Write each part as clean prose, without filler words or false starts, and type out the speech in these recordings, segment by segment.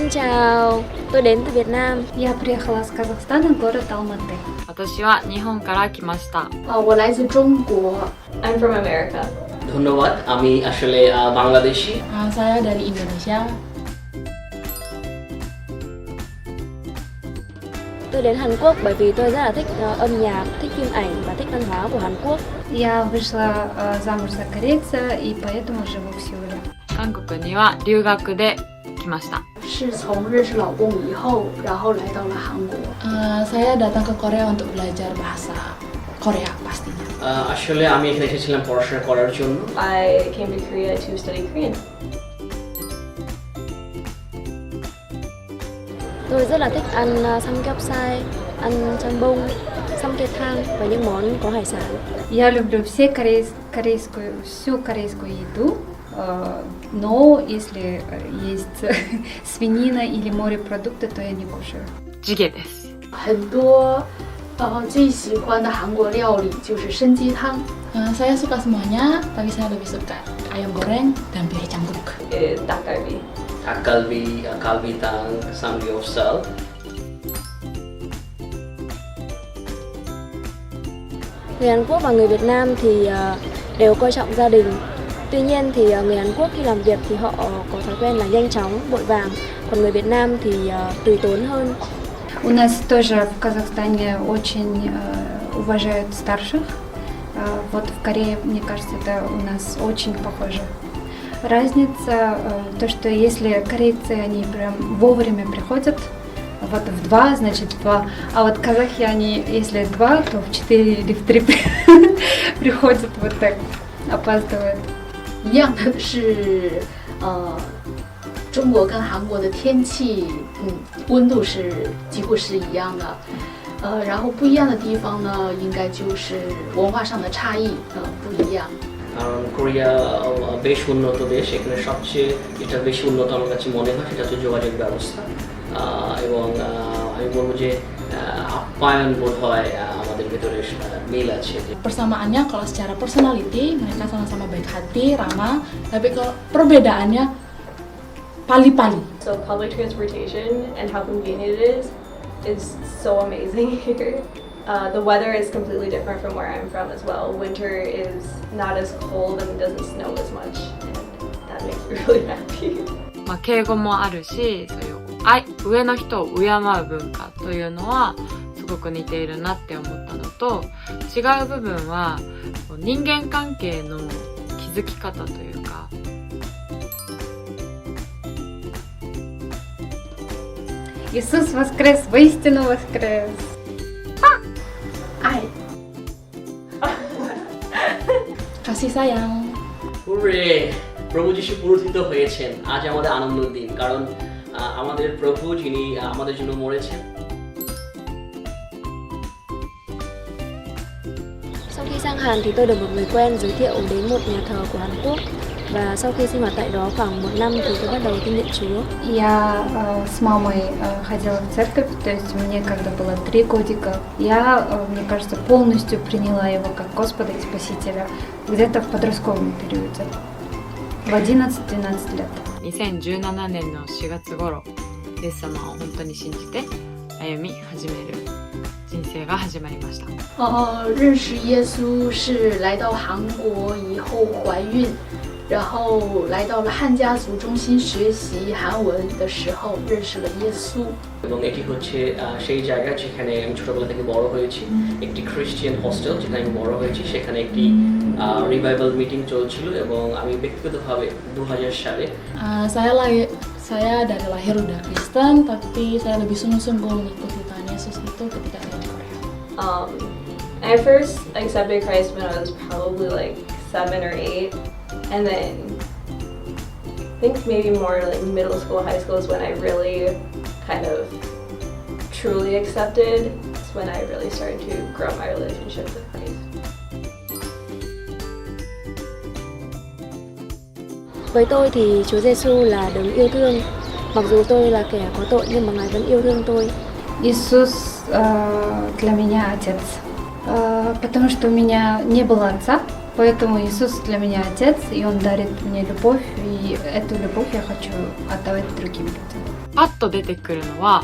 Xin chào, tôi đến từ Việt Nam. Я приехала с Казахстана, город Алматы. 私は日本から来ました。我来自中国。 I'm from America. ধন্যবাদ, আমি আসলে Bangladeshi. Saya dari Indonesia. Tôi đến Hàn Quốc bởi vì tôi rất là thích âm nhạc, thích phim ảnh và thích văn hóa của Hàn Quốc. Я вышла замуж за корейца и поэтому живу в Сеуле. 韓国には留学で来ました。是从认识老公以后，然后来到了韩国。Saya datang ke Korea untuk belajar bahasa Korea pastinya. আসলে আমি এখানে এসেছিলাম পড়াশোনা করার জন্য। I came to Korea to study Korean. Tôi rất là thích ăn samgyeopsal, ăn jambong, samgyetang và những món có hải sản. Я люблю всю корейскую еду, но если есть свинина или морепродукты, то я не кушаю. ジゲです。很多最喜欢的韩国料理就是参鸡汤。Saya suka semuanya, tapi saya lebih suka ayam goreng dan bihai cambuk. Dak galbi. 닭갈비, 갈비탕, 삼겹살. Người Hàn Quốc và người Việt Nam thì đều coi trọng gia đình. Tuy nhiên thì người Hàn Quốc khi làm việc thì họ có thói quen là nhanh chóng, vội vàng. Còn người Việt Nam thì từ tốn hơn. У нас тоже в Казахстане очень уважают старших. Вот в Корее, мне кажется, это у нас очень похоже. Разница то, что если корейцы, они прям вовремя приходят, вот в 2, значит в 2, а вот казахи, они, если 2, то в 4 или в 3 приходят вот так, опаздывают. 一样的是，中国跟韩国的天气，温度是几乎是一样的，然后不一样的地方呢，应该就是文化上的差异，不一样。 কারণ কোরিয়া বেশ উন্নত দেশ, এখানে সবচেয়ে যেটা বেশি উন্নত আমার কাছে মনে হয় সেটা হচ্ছে যোগাযোগ ব্যবস্থা এবং আমি বলবো যে আপ্যায়ন বোধ হয় আমাদের ভেতরে মিল আছে। Persamaannya kalau secara personality mereka sama-sama baik hati, ramah, tapi kalau perbedaannya pali-pali. So public transportation and how convenient it is so amazing here. The weather is completely different from where I'm from as well. Winter is not as cold and it doesn't snow as much, and that makes me really happy. 敬語もあるし、そういう上の人を敬う文化というのはすごく似ているなって思ったのと、違う部分は人間関係の築き方というか。Иисус воскрес, воистину воскрес. 爱。 Kasih sayang. Hurray, প্রভু যিশু পুনরুত্থিত হয়েছেন। আজ আমাদের আনন্দের দিন, কারণ আমাদের প্রভু যিনি আমাদের জন্য মরেছেন। Sau khi sang Hàn thì tôi được một người quen giới thiệu đến một nhà thờ của Hàn Quốc. Và sau khi sinh hoạt tại đó khoảng 1 năm thì tôi bắt đầu tin nhận Chúa. Я с мамой ходила в церковь, то есть мне когда было 3 годика, я, мне кажется, полностью приняла его как Господа и Спасителя где-то в подростковом периоде, в 11-12 лет. 2017年の4月頃、イエス様を本当に信じて歩み始める人生が始まりました。认识耶稣是来到韩国以后怀孕。 然后来到了汉家族中心学习韩文的时候，认识了耶稣。 এবং এটি হচ্ছে সেই জায়গা যেখানে আমি ছোটবেলা থেকে বড় হয়েছি, একটি খ্রিস্টান হোস্টেল যেখানে আমি বড় হয়েছি। সেখানে একটি রিভাইভাল মিটিং চলছিল এবং আমি ব্যক্তিগতভাবে 2000 salle Saya dari lahir udah Kristen, tapi saya lebih sungguh-sungguh mengikuti Tuhan Yesus itu ketika saya di Korea. I first accepted Christ when I was probably like 7 or 8. And then I think maybe more like middle school, high school is when I really kind of truly accepted. It's when I really started to grow my relationship with Christ. Với tôi thì Chúa Giêsu là đấng yêu thương. Mặc dù tôi là kẻ có tội nhưng mà Ngài vẫn yêu thương tôi. Иисус для меня отец, потому что у меня не было отца. Поэтому Иисус для меня Отец, и Он дарит мне любовь, и эту любовь я хочу отдавать другим людям. パッと出てくるのは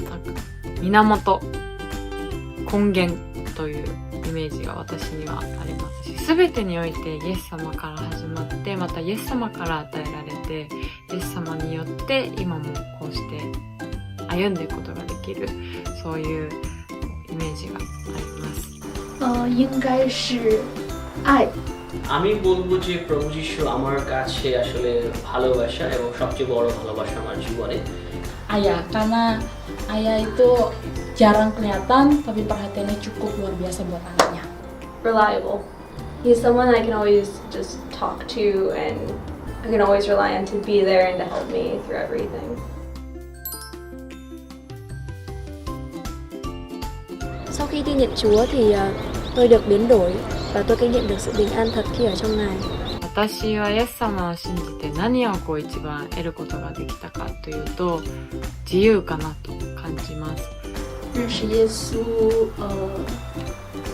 なんか源根源というイメージが私にはありますし、全てにおいてイエス様から始まって、またイエス様から与えられて、イエス様によって今もこうして歩んでいくことができる、そういうイメージがあります。应该是爱。 আমি বলবো যে প্রভু যিশু আমার কাছে আসলে ভালোবাসা এবং সবচেয়ে বড় ভালোবাসা আমার জীবনে। Ayah, karena ayah itu jarang kelihatan tapi perhatiannya cukup luar biasa buat anaknya. Reliable. He's someone I can always just talk to, and I can always rely on to be there and to help me through everything. Sau khi tin nhận Chúa thì tôi được biến đổi và tôi kinh nghiệm được sự bình an thật khi ở trong Ngài. 私はイエス様を信じて何をこう一番得ることができたかというと、自由かなと感じます。认识耶稣，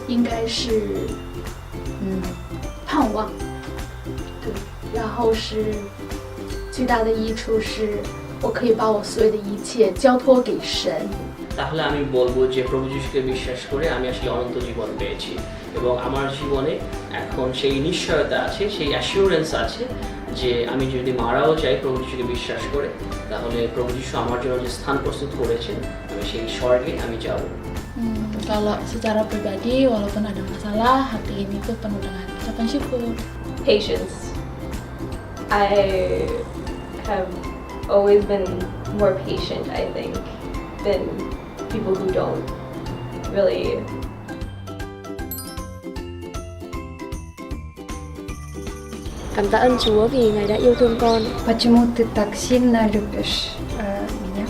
应该是盼望，对，然后是最大的益处是我可以把我所有的一切交托给神。 তাহলে আমি বলবো যে প্রভু যিশুকে বিশ্বাস করে আমি আসলে অনন্ত জীবন পেয়েছি এবং আমার জীবনে এখন সেই নিশ্চয়তা আছে, সেই অ্যাসিওরেন্স আছে যে আমি যদি মারাও যাই প্রভু যিশুকে বিশ্বাস করে, তাহলে প্রভু যিশু আমার জন্য যে স্থান প্রস্তুত করেছেন আমি সেই স্বর্গে আমি যাব। Kalau secara pribadi, walaupun ada masalah, hati ini tuh penuh dengan ucapan syukur. Patience. I have always been more patient, I think, than people who don't really. Cảm tạ ơn Chúa vì Ngài đã yêu thương con. Почему ты так сильно любишь меня?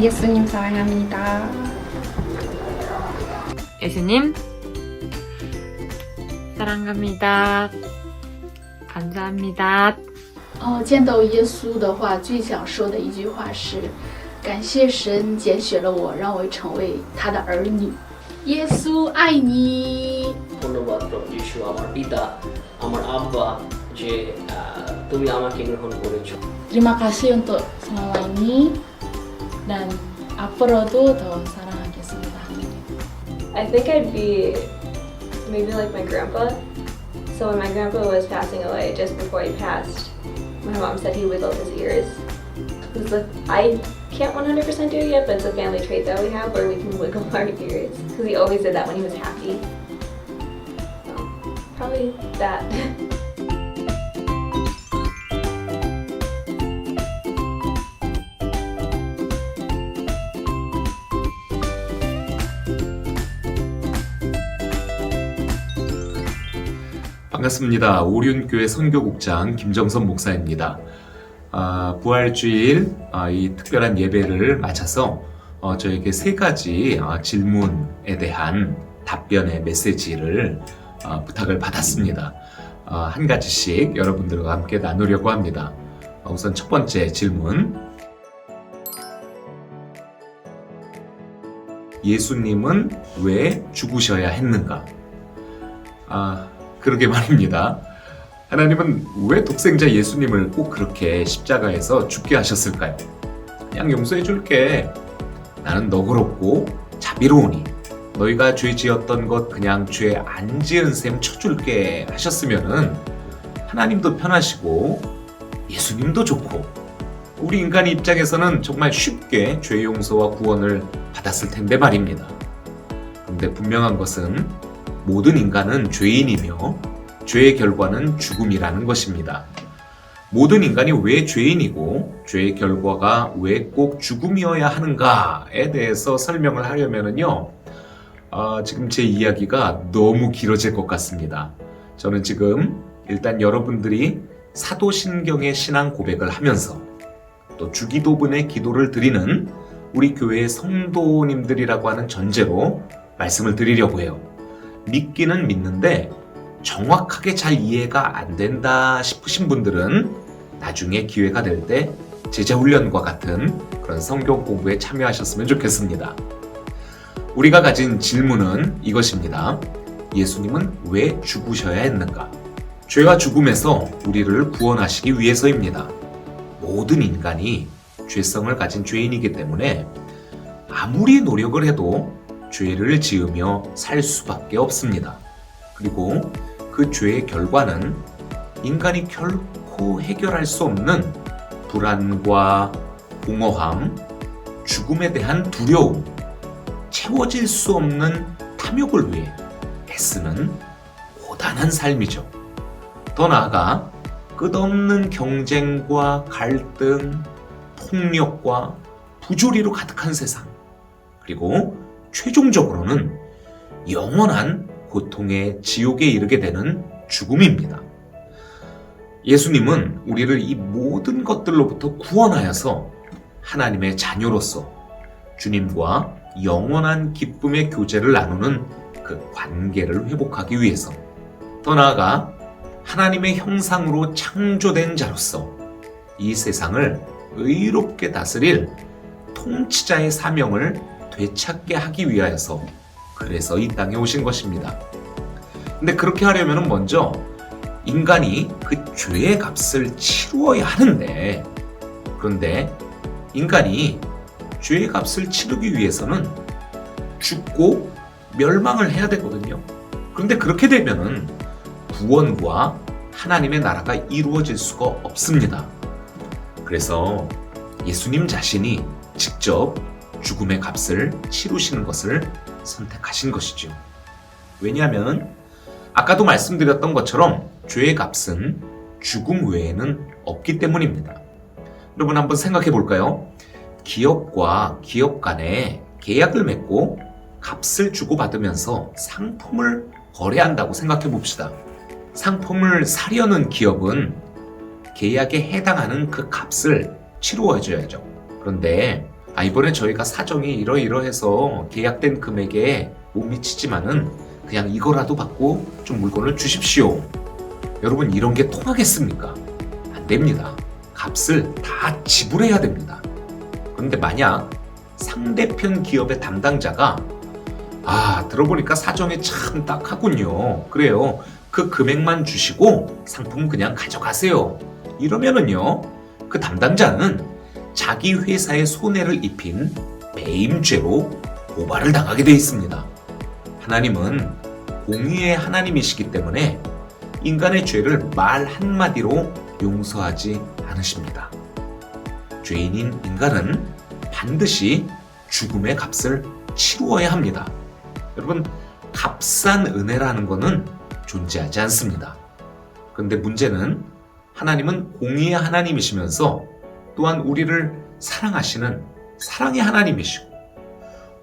예수님 사랑합니다. 예수님 사랑합니다. 감사합니다. 见到耶稣的话，最想说的一句话是：感谢神拣选了我，让我成为他的儿女。耶稣爱你。 ধন্যবাদ প্রভু যিশু, আমার পিতা, আমার আব্বা, যে তুমি আমাকে গ্রহণ করেছো। Terima kasih untuk selama ini dan 앞으로도 더 사랑하겠습니다. I think I'd be maybe like my grandpa. So when my grandpa was passing away, just before he passed, my mom said he wiggled his ears. I can't 100% do it yet, but it's a family trait that we have where we can wiggle our ears. Because he always did that when he was happy. So, probably that. 반갑습니다. 오륜교회 선교국장 김정선 목사입니다. 부활주일 이 특별한 예배를 마쳐서 저에게 세 가지 질문에 대한 답변의 메시지를 부탁을 받았습니다. 한 가지씩 여러분들과 함께 나누려고 합니다. 우선 첫 번째 질문. 예수님은 왜 죽으셔야 했는가? 그러게 말입니다. 하나님은 왜 독생자 예수님을 꼭 그렇게 십자가에서 죽게 하셨을까요? 그냥 용서해 줄게. 나는 너그럽고 자비로우니 너희가 죄 지었던 것 그냥 죄 안 지은 셈 쳐줄게 하셨으면은 하나님도 편하시고 예수님도 좋고 우리 인간 입장에서는 정말 쉽게 죄 용서와 구원을 받았을 텐데 말입니다. 그런데 분명한 것은 모든 인간은 죄인이며 죄의 결과는 죽음이라는 것입니다. 모든 인간이 왜 죄인이고 죄의 결과가 왜 꼭 죽음이어야 하는가에 대해서 설명을 하려면은요, 지금 제 이야기가 너무 길어질 것 같습니다. 저는 지금 일단 여러분들이 사도신경의 신앙 고백을 하면서 또 주기도분의 기도를 드리는 우리 교회의 성도님들이라고 하는 전제로 말씀을 드리려고 해요. 믿기는 믿는데 정확하게 잘 이해가 안 된다 싶으신 분들은 나중에 기회가 될 때 제자훈련과 같은 그런 성경 공부에 참여하셨으면 좋겠습니다. 우리가 가진 질문은 이것입니다. 예수님은 왜 죽으셔야 했는가? 죄와 죽음에서 우리를 구원하시기 위해서입니다. 모든 인간이 죄성을 가진 죄인이기 때문에 아무리 노력을 해도 죄를 지으며 살 수밖에 없습니다. 그리고 그 죄의 결과는 인간이 결코 해결할 수 없는 불안과 공허함, 죽음에 대한 두려움, 채워질 수 없는 탐욕을 위해 애쓰는 고단한 삶이죠. 더 나아가 끝없는 경쟁과 갈등, 폭력과 부조리로 가득한 세상, 그리고 최종적으로는 영원한 고통의 지옥에 이르게 되는 죽음입니다. 예수님은 우리를 이 모든 것들로부터 구원하여서 하나님의 자녀로서 주님과 영원한 기쁨의 교제를 나누는 그 관계를 회복하기 위해서, 더 나아가 하나님의 형상으로 창조된 자로서 이 세상을 의롭게 다스릴 통치자의 사명을 되찾게 하기 위하여서, 그래서 이 땅에 오신 것입니다. 근데 그렇게 하려면 먼저 인간이 그 죄의 값을 치루어야 하는데, 그런데 인간이 죄의 값을 치르기 위해서는 죽고 멸망을 해야 되거든요. 그런데 그렇게 되면은 구원과 하나님의 나라가 이루어질 수가 없습니다. 그래서 예수님 자신이 직접 죽음의 값을 치르시는 것을 선택하신 것이죠. 왜냐하면 아까도 말씀드렸던 것처럼 죄의 값은 죽음 외에는 없기 때문입니다. 여러분 한번 생각해 볼까요? 기업과 기업 간에 계약을 맺고 값을 주고받으면서 상품을 거래한다고 생각해 봅시다. 상품을 사려는 기업은 계약에 해당하는 그 값을 치루어줘야죠. 그런데 이번에 저희가 사정이 이러이러해서 계약된 금액에 못 미치지만은 그냥 이거라도 받고 좀 물건을 주십시오. 여러분 이런 게 통하겠습니까? 안 됩니다. 값을 다 지불해야 됩니다. 그런데 만약 상대편 기업의 담당자가 들어보니까 사정이 참 딱하군요. 그래요. 그 금액만 주시고 상품 그냥 가져가세요. 이러면은요, 그 담당자는 자기 회사에 손해를 입힌 배임죄로 고발을 당하게 돼 있습니다. 하나님은 공의의 하나님이시기 때문에 인간의 죄를 말 한마디로 용서하지 않으십니다. 죄인인 인간은 반드시 죽음의 값을 치루어야 합니다. 여러분, 값싼 은혜라는 것은 존재하지 않습니다. 그런데 문제는 하나님은 공의의 하나님이시면서 또한 우리를 사랑하시는 사랑의 하나님이시고,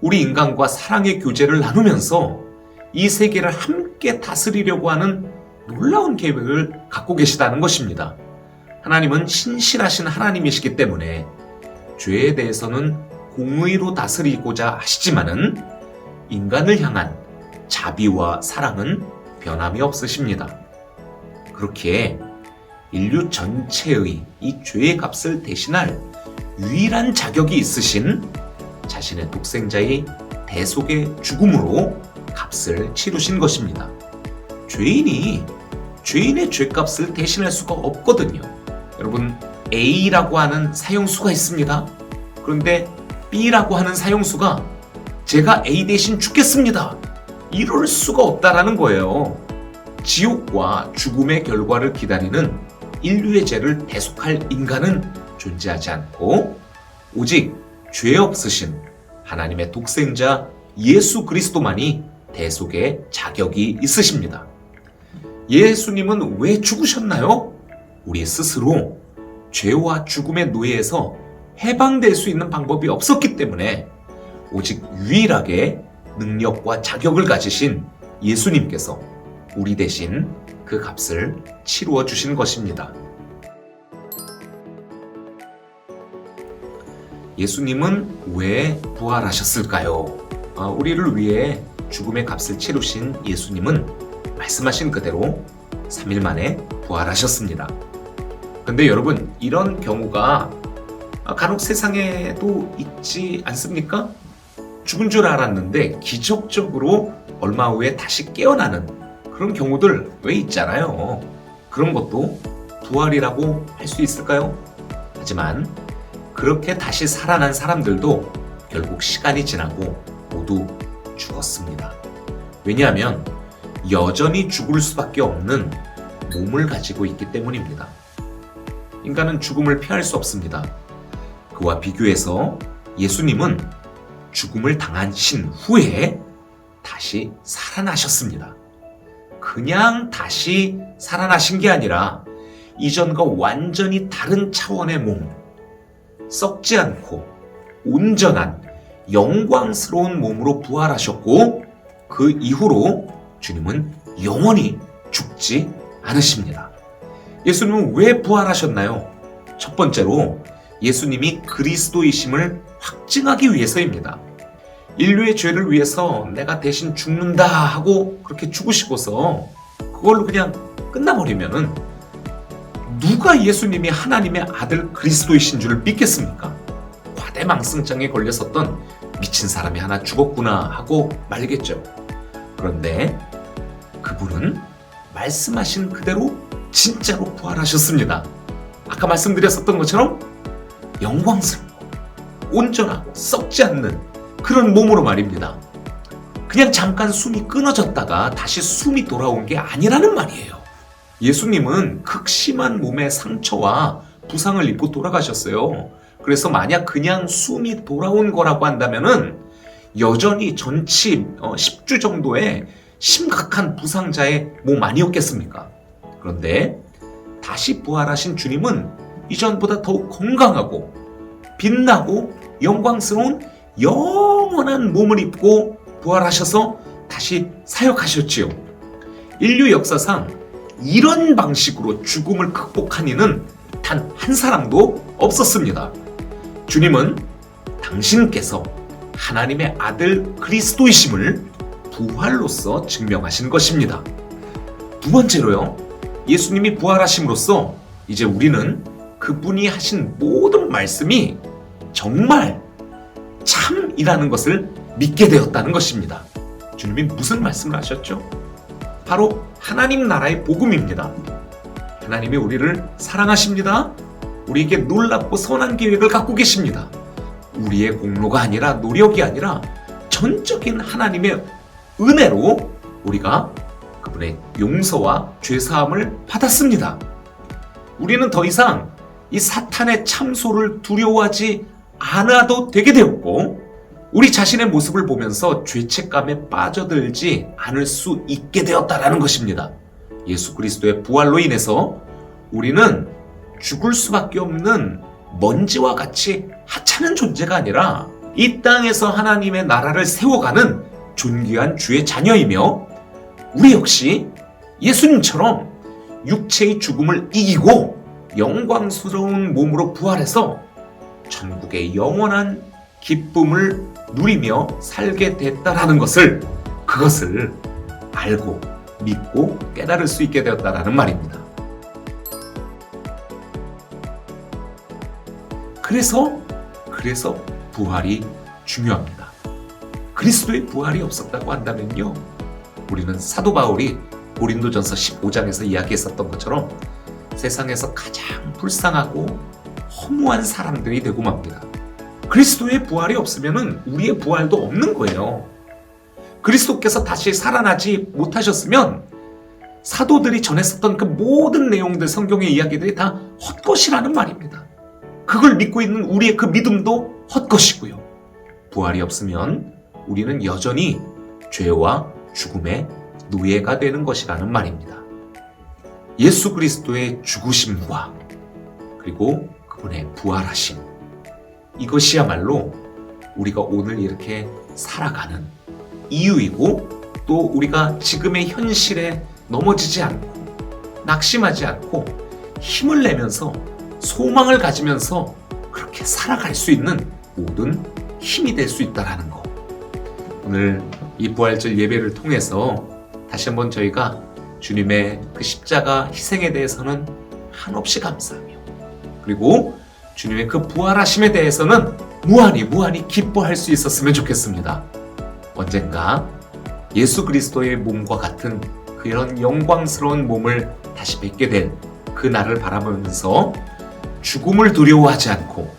우리 인간과 사랑의 교제를 나누면서 이 세계를 함께 다스리려고 하는 놀라운 계획을 갖고 계시다는 것입니다. 하나님은 신실하신 하나님이시기 때문에 죄에 대해서는 공의로 다스리고자 하시지만은 인간을 향한 자비와 사랑은 변함이 없으십니다. 그렇기에 인류 전체의 이 죄의 값을 대신할 유일한 자격이 있으신 자신의 독생자의 대속의 죽음으로 값을 치르신 것입니다. 죄인이 죄인의 죄값을 대신할 수가 없거든요. 여러분, A라고 하는 사형수가 있습니다. 그런데 B라고 하는 사형수가 제가 A 대신 죽겠습니다, 이럴 수가 없다라는 거예요. 지옥과 죽음의 결과를 기다리는 인류의 죄를 대속할 인간은 존재하지 않고 오직 죄 없으신 하나님의 독생자 예수 그리스도만이 대속의 자격이 있으십니다. 예수님은 왜 죽으셨나요? 우리 스스로 죄와 죽음의 노예에서 해방될 수 있는 방법이 없었기 때문에 오직 유일하게 능력과 자격을 가지신 예수님께서 우리 대신 그 값을 치루어 주신 것입니다. 예수님은 왜 부활하셨을까요? 우리를 위해 죽음의 값을 치르신 예수님은 말씀하신 그대로 3일 만에 부활하셨습니다. 근데 여러분, 이런 경우가 간혹 세상에도 있지 않습니까? 죽은 줄 알았는데 기적적으로 얼마 후에 다시 깨어나는 그런 경우들 왜 있잖아요. 그런 것도 부활이라고 할 수 있을까요? 하지만 그렇게 다시 살아난 사람들도 결국 시간이 지나고 모두 죽었습니다. 왜냐하면 여전히 죽을 수밖에 없는 몸을 가지고 있기 때문입니다. 인간은 죽음을 피할 수 없습니다. 그와 비교해서 예수님은 죽음을 당하신 후에 다시 살아나셨습니다. 그냥 다시 살아나신 게 아니라 이전과 완전히 다른 차원의 몸, 썩지 않고 온전한 영광스러운 몸으로 부활하셨고 그 이후로 주님은 영원히 죽지 않으십니다. 예수님은 왜 부활하셨나요? 첫 번째로 예수님이 그리스도이심을 확증하기 위해서입니다. 인류의 죄를 위해서 내가 대신 죽는다 하고 그렇게 죽으시고서 그걸로 그냥 끝나버리면은 누가 예수님이 하나님의 아들 그리스도이신 줄 믿겠습니까? 과대망상증에 걸렸었던 미친 사람이 하나 죽었구나 하고 말겠죠. 그런데 그분은 말씀하신 그대로 진짜로 부활하셨습니다. 아까 말씀드렸었던 것처럼 영광스럽고 온전하고 썩지 않는 그런 몸으로 말입니다. 그냥 잠깐 숨이 끊어졌다가 다시 숨이 돌아온 게 아니라는 말이에요. 예수님은 극심한 몸의 상처와 부상을 입고 돌아가셨어요. 그래서 만약 그냥 숨이 돌아온 거라고 한다면은 여전히 전치 10주 정도의 심각한 부상자의 몸 아니었겠습니까? 그런데 다시 부활하신 주님은 이전보다 더욱 건강하고 빛나고 영광스러운 영원한 몸을 입고 부활하셔서 다시 사역하셨지요. 인류 역사상 이런 방식으로 죽음을 극복한 이는 단 한 사람도 없었습니다. 주님은 당신께서 하나님의 아들 그리스도이심을 부활로서 증명하신 것입니다. 두 번째로요, 예수님이 부활하심으로써 이제 우리는 그분이 하신 모든 말씀이 정말 참이라는 것을 믿게 되었다는 것입니다. 주님이 무슨 말씀을 하셨죠? 바로 하나님 나라의 복음입니다. 하나님이 우리를 사랑하십니다. 우리에게 놀랍고 선한 계획을 갖고 계십니다. 우리의 공로가 아니라 노력이 아니라 전적인 하나님의 은혜로 우리가 그분의 용서와 죄사함을 받았습니다. 우리는 더 이상 이 사탄의 참소를 두려워하지 않아도 되게 되었고 우리 자신의 모습을 보면서 죄책감에 빠져들지 않을 수 있게 되었다라는 것입니다. 예수 그리스도의 부활로 인해서 우리는 죽을 수밖에 없는 먼지와 같이 하찮은 존재가 아니라 이 땅에서 하나님의 나라를 세워가는 존귀한 주의 자녀이며 우리 역시 예수님처럼 육체의 죽음을 이기고 영광스러운 몸으로 부활해서 천국의 영원한 기쁨을 누리며 살게 됐다라는 것을 그것을 알고 믿고 깨달을 수 있게 되었다라는 말입니다. 그래서 부활이 중요합니다. 그리스도의 부활이 없었다고 한다면요, 우리는 사도 바울이 고린도전서 15장에서 이야기했었던 것처럼 세상에서 가장 불쌍하고 허무한 사람들이 되고 맙니다. 그리스도의 부활이 없으면 우리의 부활도 없는 거예요. 그리스도께서 다시 살아나지 못하셨으면 사도들이 전했었던 그 모든 내용들, 성경의 이야기들이 다 헛것이라는 말입니다. 그걸 믿고 있는 우리의 그 믿음도 헛것이고요. 부활이 없으면 우리는 여전히 죄와 죽음의 노예가 되는 것이라는 말입니다. 예수 그리스도의 죽으심과 그리고 그분의 부활하심, 이것이야말로 우리가 오늘 이렇게 살아가는 이유이고 또 우리가 지금의 현실에 넘어지지 않고 낙심하지 않고 힘을 내면서 소망을 가지면서 그렇게 살아갈 수 있는 모든 힘이 될 수 있다는 거. 오늘 이 부활절 예배를 통해서 다시 한번 저희가 주님의 그 십자가 희생에 대해서는 한없이 감사하며 그리고 주님의 그 부활하심에 대해서는 무한히 기뻐할 수 있었으면 좋겠습니다. 언젠가 예수 그리스도의 몸과 같은 그런 영광스러운 몸을 다시 뵙게 된 그 날을 바라보면서 죽음을 두려워하지 않고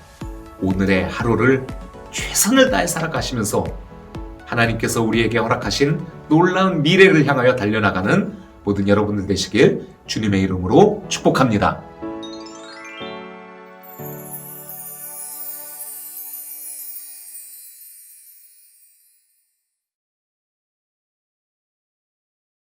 오늘의 하루를 최선을 다해 살아가시면서 하나님께서 우리에게 허락하신 놀라운 미래를 향하여 달려나가는 모든 여러분들 되시길 주님의 이름으로 축복합니다.